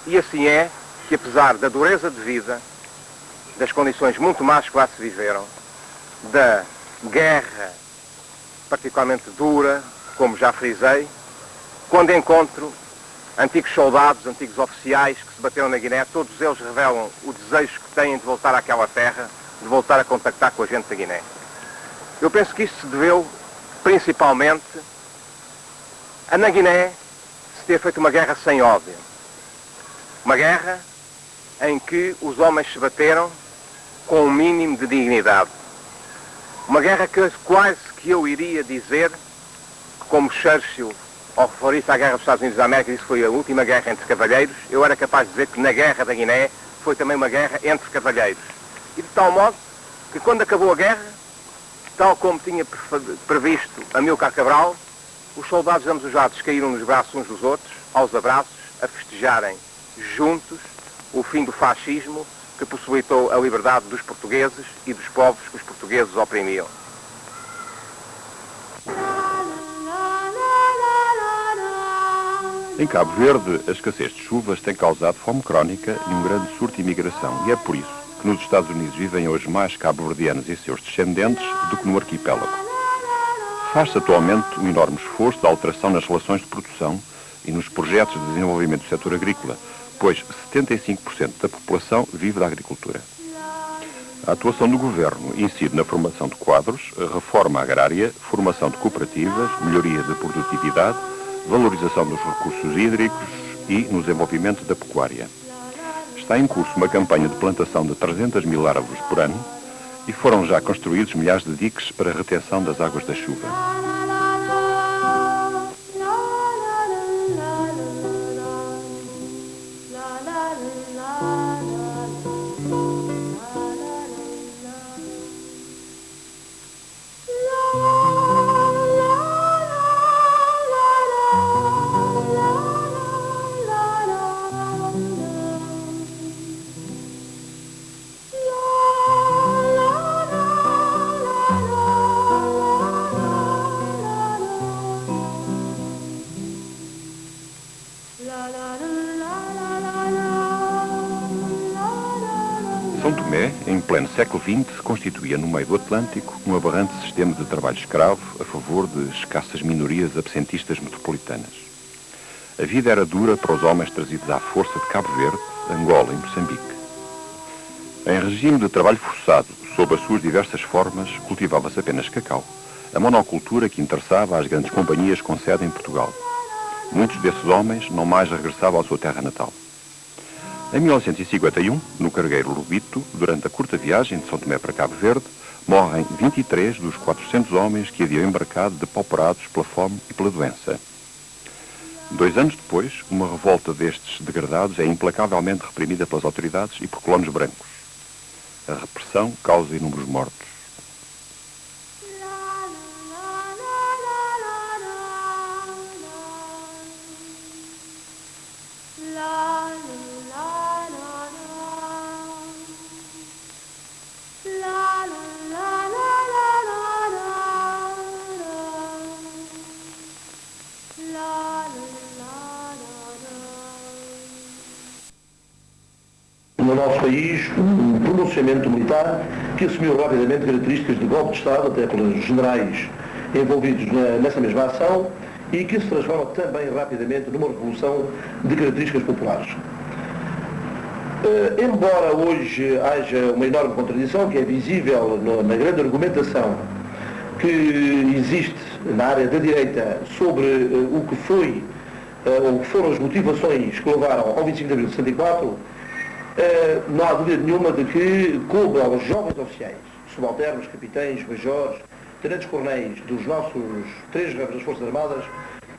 E assim é que, apesar da dureza de vida, das condições muito más que lá se viveram, da guerra particularmente dura, como já frisei, quando encontro antigos soldados, antigos oficiais que se bateram na Guiné, todos eles revelam o desejo que têm de voltar àquela terra, de voltar a contactar com a gente da Guiné. Eu penso que isto se deveu principalmente a na Guiné se ter feito uma guerra sem ódio. Uma guerra em que os homens se bateram com um mínimo de dignidade. Uma guerra que quase que eu iria dizer, como Churchill, ao referir-se à Guerra dos Estados Unidos da América, disse que foi a última guerra entre cavalheiros, eu era capaz de dizer que na Guerra da Guiné foi também uma guerra entre cavalheiros. E de tal modo que quando acabou a guerra, tal como tinha previsto Amílcar Cabral, os soldados ambujados caíram nos braços uns dos outros, aos abraços, a festejarem juntos o fim do fascismo que possibilitou a liberdade dos portugueses e dos povos que os portugueses oprimiam. Em Cabo Verde, a escassez de chuvas tem causado fome crónica e um grande surto de imigração, e é por isso que nos Estados Unidos vivem hoje mais cabo-verdianos e seus descendentes do que no arquipélago. Faz-se atualmente um enorme esforço de alteração nas relações de produção e nos projetos de desenvolvimento do setor agrícola, pois 75% da população vive da agricultura. A atuação do Governo incide na formação de quadros, reforma agrária, formação de cooperativas, melhoria da produtividade, valorização dos recursos hídricos e no desenvolvimento da pecuária. Está em curso uma campanha de plantação de 300 mil árvores por ano e foram já construídos milhares de diques para a retenção das águas da chuva. São Tomé, em pleno século XX, constituía no meio do Atlântico um aberrante sistema de trabalho escravo a favor de escassas minorias absentistas metropolitanas. A vida era dura para os homens trazidos à força de Cabo Verde, Angola e Moçambique. Em regime de trabalho forçado, sob as suas diversas formas, cultivava-se apenas cacau, a monocultura que interessava às grandes companhias com sede em Portugal. Muitos desses homens não mais regressavam à sua terra natal. Em 1951, no cargueiro Lobito, durante a curta viagem de São Tomé para Cabo Verde, morrem 23 dos 400 homens que haviam embarcado depauperados pela fome e pela doença. 2 anos depois, uma revolta destes degradados é implacavelmente reprimida pelas autoridades e por colonos brancos. A repressão causa inúmeros mortos. No nosso país, um pronunciamento militar que assumiu rapidamente características de golpe de Estado, até pelos generais envolvidos nessa mesma ação, e que se transforma também rapidamente numa revolução de características populares. Embora hoje haja uma enorme contradição que é visível na grande argumentação que existe na área da direita sobre o que foi, ou que foram as motivações que levaram ao 25 de abril de 64, não há dúvida nenhuma de que coube aos jovens oficiais, subalternos, capitães, majores, tenentes-coronéis dos nossos 3 ramos das Forças Armadas,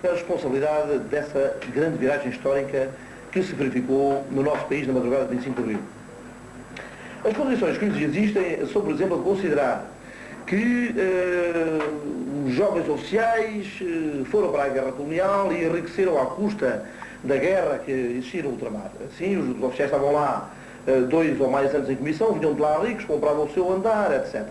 a responsabilidade dessa grande viragem histórica que se verificou no nosso país na madrugada de 25 de abril. As condições que existem são, por exemplo, de considerar que os jovens oficiais foram para a guerra colonial e enriqueceram à custa da guerra que existia no ultramar. Assim, os oficiais estavam lá 2 ou mais anos em comissão, vinham de lá ricos, compravam o seu andar, etc.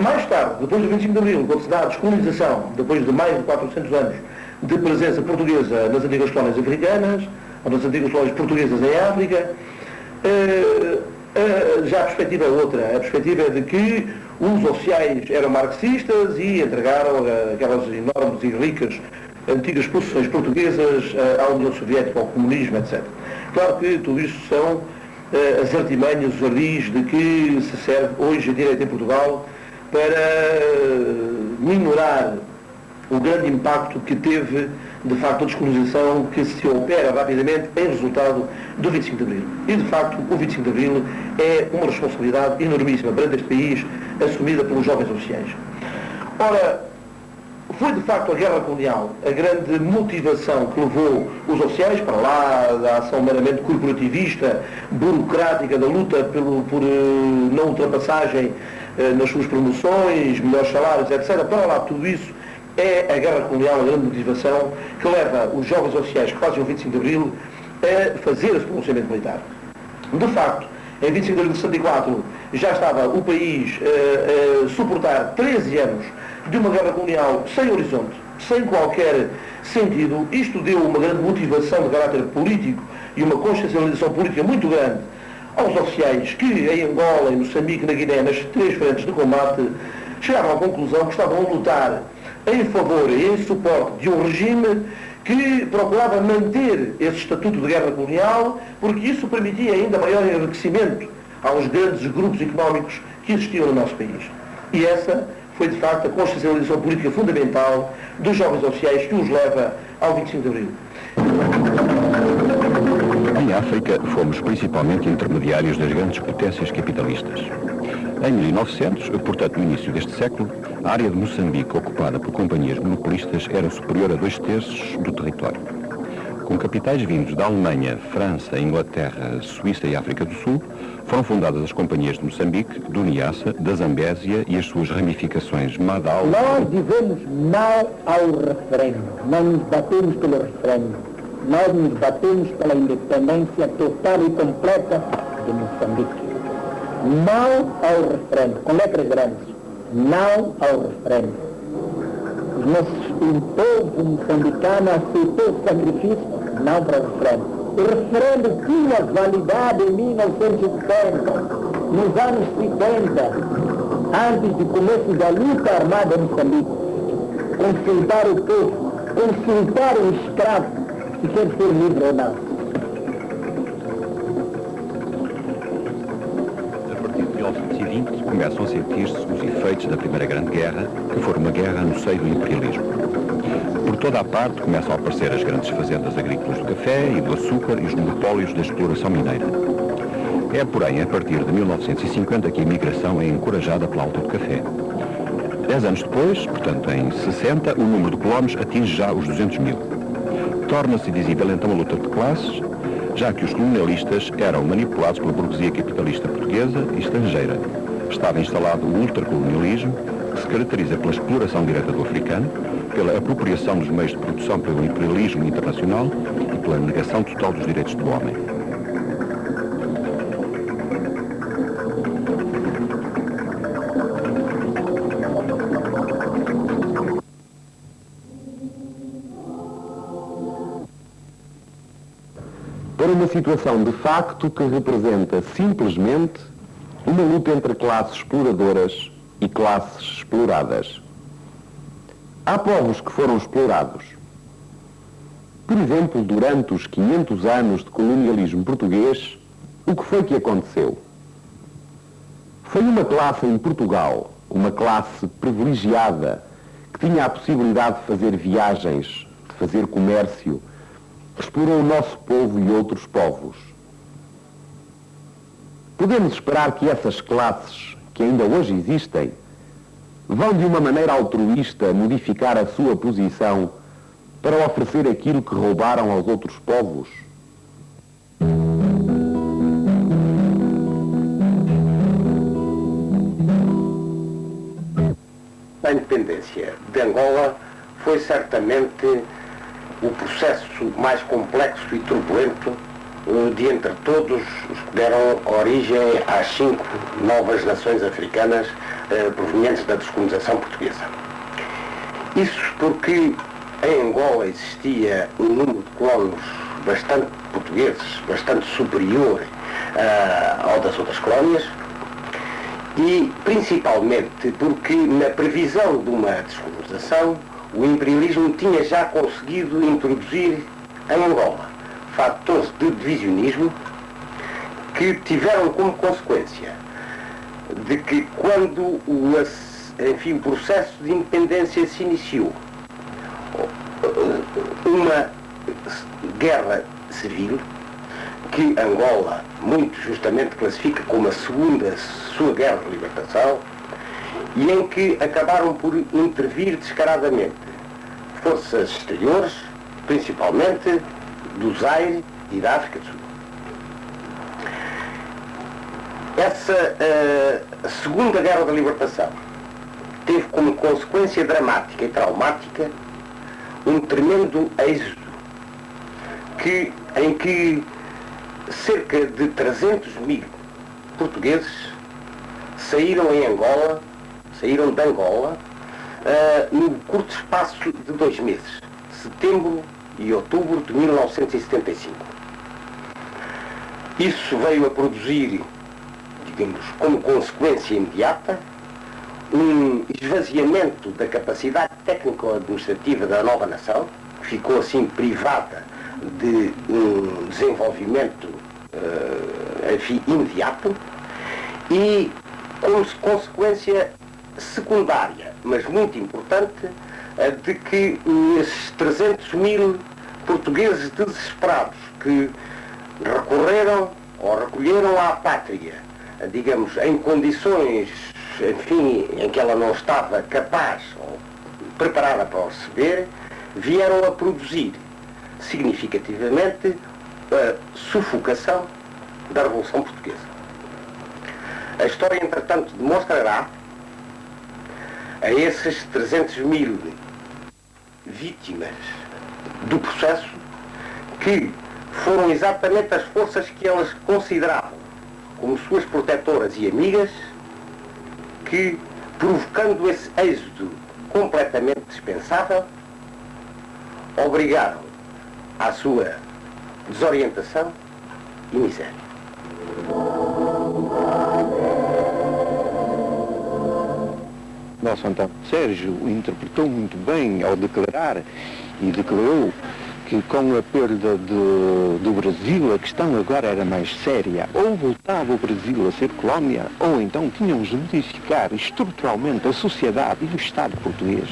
Mais tarde, depois do 25 de abril, quando se dá a descolonização, depois de mais de 400 anos de presença portuguesa nas antigas colónias africanas, ou nas antigas colónias portuguesas em África. Já a perspectiva é outra. A perspectiva é de que os oficiais eram marxistas e entregaram aquelas enormes e ricas antigas possessões portuguesas à União Soviética, ao comunismo, etc. Claro que tudo isso são as artimanhas, os ardis de que se serve hoje a direita em Portugal para minorar o grande impacto que teve, de facto, a descolonização que se opera rapidamente em resultado do 25 de Abril. E, de facto, o 25 de Abril é uma responsabilidade enormíssima perante este país, assumida pelos jovens oficiais. Ora, foi, de facto, a guerra colonial a grande motivação que levou os oficiais para lá da ação meramente corporativista, burocrática, da luta por não ultrapassagem nas suas promoções, melhores salários, etc. Para lá tudo isso é a guerra colonial a grande motivação que leva os jovens oficiais que fazem o 25 de Abril a fazer esse pronunciamento militar. De facto, em 25 de Abril de 64 já estava o país a suportar 13 anos de uma guerra colonial sem horizonte, sem qualquer sentido. Isto deu uma grande motivação de caráter político e uma consciencialização política muito grande aos oficiais que em Angola, em Moçambique, na Guiné, nas 3 frentes de combate, chegaram à conclusão que estavam a lutar em favor e em suporte de um regime que procurava manter esse estatuto de guerra colonial, porque isso permitia ainda maior enriquecimento aos grandes grupos económicos que existiam no nosso país. E essa foi, de facto, a consciencialização política fundamental dos jovens oficiais que os leva ao 25 de Abril. Em África, fomos principalmente intermediários das grandes potências capitalistas. Em 1900, portanto no início deste século, a área de Moçambique ocupada por companhias monopolistas era superior a 2/3 do território. Com capitais vindos da Alemanha, França, Inglaterra, Suíça e África do Sul, foram fundadas as companhias de Moçambique, do Niassa, da Zambésia e as suas ramificações Madal. Nós dizemos não ao referendo, não nos batemos pelo referendo, nós nos batemos pela independência total e completa de Moçambique. Não ao referendo, com letras grandes, não ao referendo. O povo moçambicano aceitou o sacrifício, não para o referendo. O referendo tinha validade em 1970, nos anos 70, antes do começo da luta armada em Moçambique. Consultar o povo, consultar o escravo, se quer ser livre ou não. Em 1920 começam a sentir-se os efeitos da Primeira Grande Guerra, que foi uma guerra no seio do imperialismo. Por toda a parte começam a aparecer as grandes fazendas agrícolas do café e do açúcar e os monopólios da exploração mineira. É, porém, a partir de 1950 que a imigração é encorajada pela alta do café. 10 anos depois, portanto em 60, o número de colonos atinge já os 200 mil. Torna-se visível então a luta de classes, já que os colonialistas eram manipulados pela burguesia capitalista portuguesa e estrangeira. Estava instalado o ultracolonialismo, que se caracteriza pela exploração direta do africano, pela apropriação dos meios de produção pelo imperialismo internacional e pela negação total dos direitos do homem. Para uma situação de facto que representa simplesmente uma luta entre classes exploradoras e classes exploradas. Há povos que foram explorados. Por exemplo, durante os 500 anos de colonialismo português, o que foi que aconteceu? Foi uma classe em Portugal, uma classe privilegiada, que tinha a possibilidade de fazer viagens, de fazer comércio, explorou o nosso povo e outros povos. Podemos esperar que essas classes, que ainda hoje existem, vão de uma maneira altruísta modificar a sua posição para oferecer aquilo que roubaram aos outros povos? A independência de Angola foi certamente o processo mais complexo e turbulento de entre todos os que deram origem às 5 novas nações africanas provenientes da descolonização portuguesa. Isso porque em Angola existia um número de colonos bastante portugueses bastante superior ao das outras colónias, e principalmente porque na previsão de uma descolonização o imperialismo tinha já conseguido introduzir em Angola fatores de divisionismo que tiveram como consequência de que quando o processo de independência se iniciou, uma guerra civil, que Angola muito justamente classifica como a sua guerra de libertação, e em que acabaram por intervir descaradamente forças exteriores, principalmente do Zaire e da África do Sul. Essa segunda guerra da libertação teve como consequência dramática e traumática um tremendo êxodo em que cerca de 300 mil portugueses saíram de Angola, no curto espaço de 2 meses, setembro e outubro de 1975. Isso veio a produzir, digamos, como consequência imediata, um esvaziamento da capacidade técnico-administrativa da nova nação, que ficou assim privada de um desenvolvimento imediato, e como consequência secundária, mas muito importante, de que esses 300 mil portugueses desesperados que recolheram à pátria, digamos, em condições, enfim, em que ela não estava capaz ou preparada para o receber, vieram a produzir significativamente a sufocação da Revolução Portuguesa. A história, entretanto, demonstrará a esses 300 mil vítimas do processo que foram exatamente as forças que elas consideravam como suas protetoras e amigas que, provocando esse êxodo completamente dispensável, obrigaram à sua desorientação e miséria. Nosso Antônio Sérgio interpretou muito bem ao declarar, e declarou que com a perda do Brasil a questão agora era mais séria. Ou voltava o Brasil a ser colónia, ou então tínhamos de modificar estruturalmente a sociedade e o Estado português.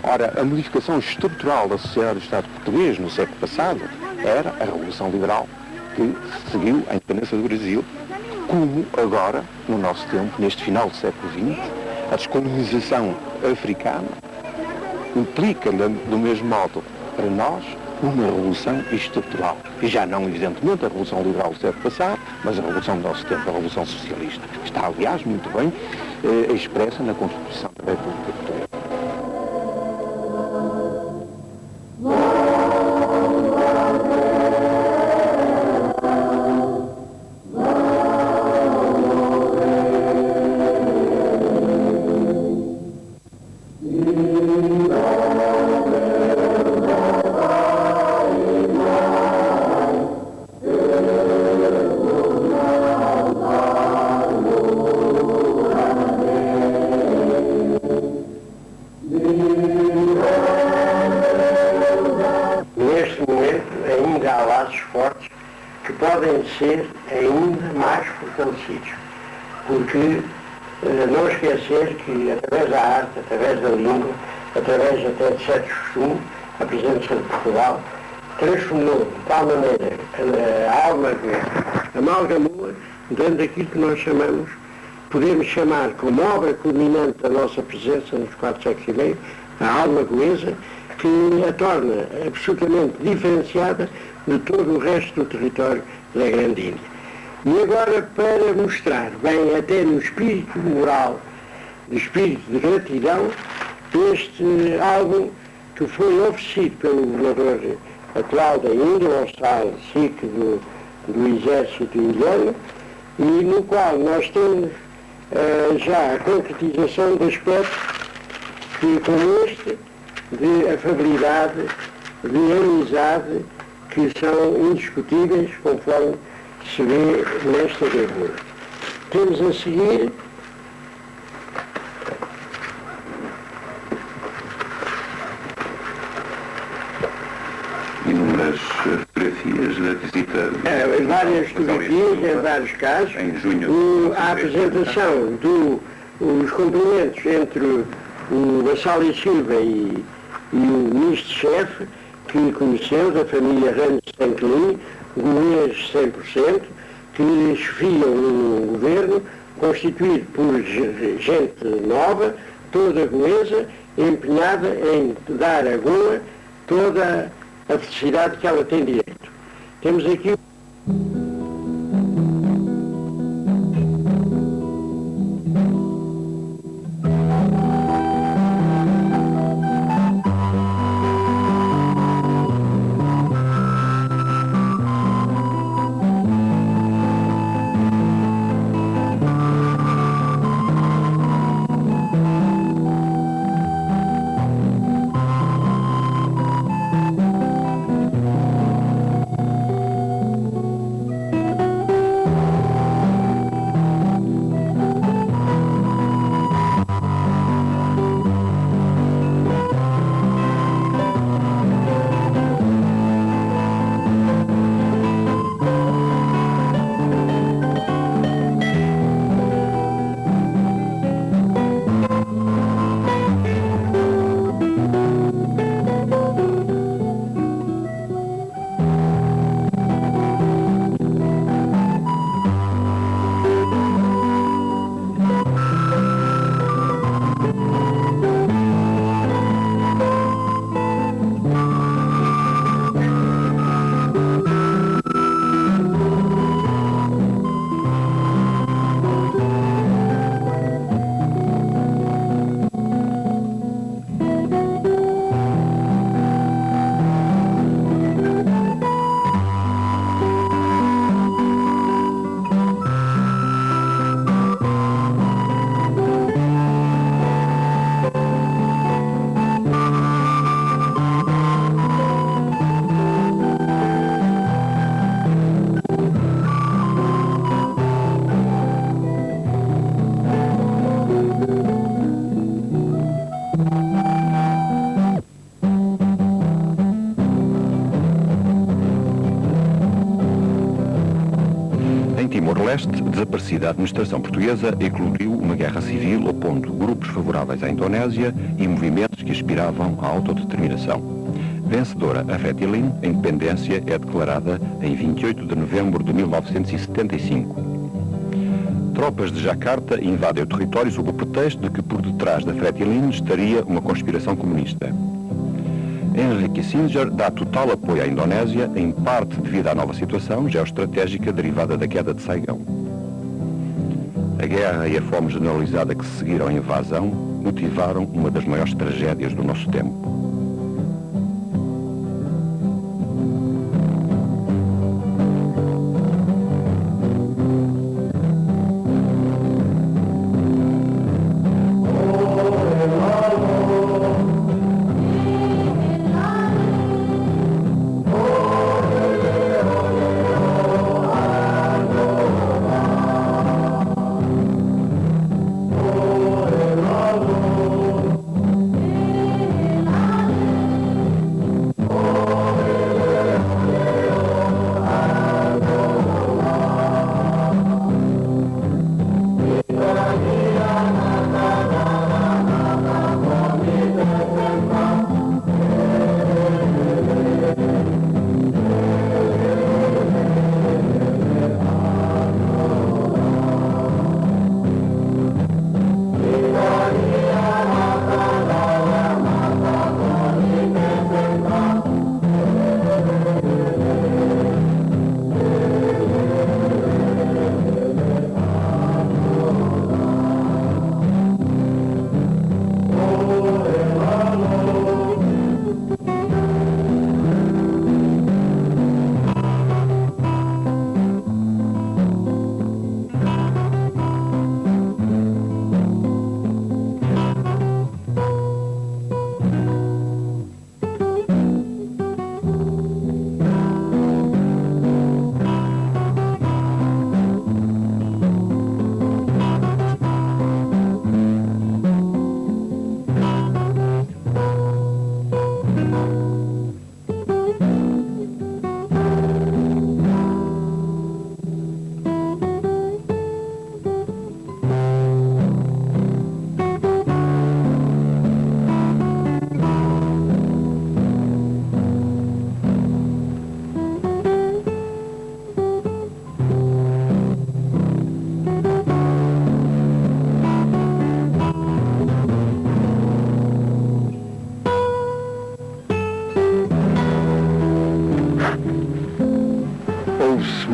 Ora, a modificação estrutural da sociedade do Estado português no século passado era a Revolução Liberal, que seguiu a independência do Brasil, como agora, no nosso tempo, neste final do século XX, a descolonização africana implica, do mesmo modo, para nós, uma revolução estrutural. E já não, evidentemente, a Revolução Liberal do século passado, mas a Revolução do nosso tempo, a Revolução Socialista. Está, aliás, muito bem expressa na Constituição da República Portuguesa. Ser ainda mais fortalecidos, porque não esquecer que através da arte, através da língua, através até de certos costumes, a presença de Portugal transformou de tal maneira a alma que amalgamou dentro daquilo que nós chamamos, podemos chamar como obra culminante da nossa presença nos 4 séculos e meio, a alma goesa, que a torna absolutamente diferenciada de todo o resto do território da Grande Índia. E agora, para mostrar, bem até no espírito moral, no espírito de gratidão, este álbum que foi oferecido pelo governador atual da Índia, o Hostal Sikh do Exército Indiano, e no qual nós temos já a concretização de aspectos que, como este, de afabilidade, de amizade, que são indiscutíveis, conforme se vê nesta gravura. Temos a seguir inúmeras fotografias da visita. Várias fotografias, em vários casos, em junho, a apresentação dos cumprimentos entre o Vassal e Silva e o ministro-chefe, que conhecemos, a família Ramos Sanquilin, goianos 100%, que chefiam no governo, constituído por gente nova, toda goesa, empenhada em dar a Goa toda a felicidade que ela tem direito. Temos aqui Timor-Leste, desaparecida a administração portuguesa, eclodiu uma guerra civil opondo grupos favoráveis à Indonésia e movimentos que aspiravam à autodeterminação. Vencedora a Fretilin, a independência é declarada em 28 de novembro de 1975. Tropas de Jacarta invadem o território sob o pretexto de que por detrás da Fretilin estaria uma conspiração comunista. Henry Kissinger dá total apoio à Indonésia, em parte devido à nova situação geoestratégica derivada da queda de Saigão. A guerra e a fome generalizada que se seguiram à invasão motivaram uma das maiores tragédias do nosso tempo.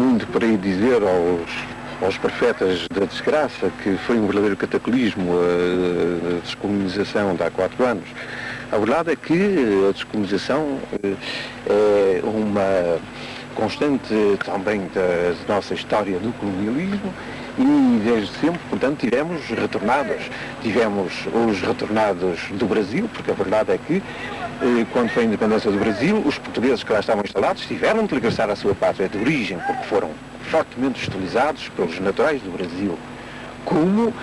muito para ir dizer aos profetas da desgraça que foi um verdadeiro cataclismo a descolonização de há 4 anos. A verdade é que a descolonização é uma constante também da nossa história do colonialismo e desde sempre, portanto, tivemos retornados. Tivemos os retornados do Brasil, porque a verdade é que quando foi a independência do Brasil, os portugueses que lá estavam instalados tiveram de regressar à sua pátria de origem, porque foram fortemente hostilizados pelos naturais do Brasil. Como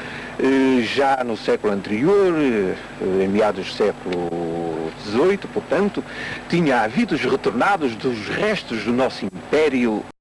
já no século anterior, em meados do século XVIII, portanto, tinha havido os retornados dos restos do nosso império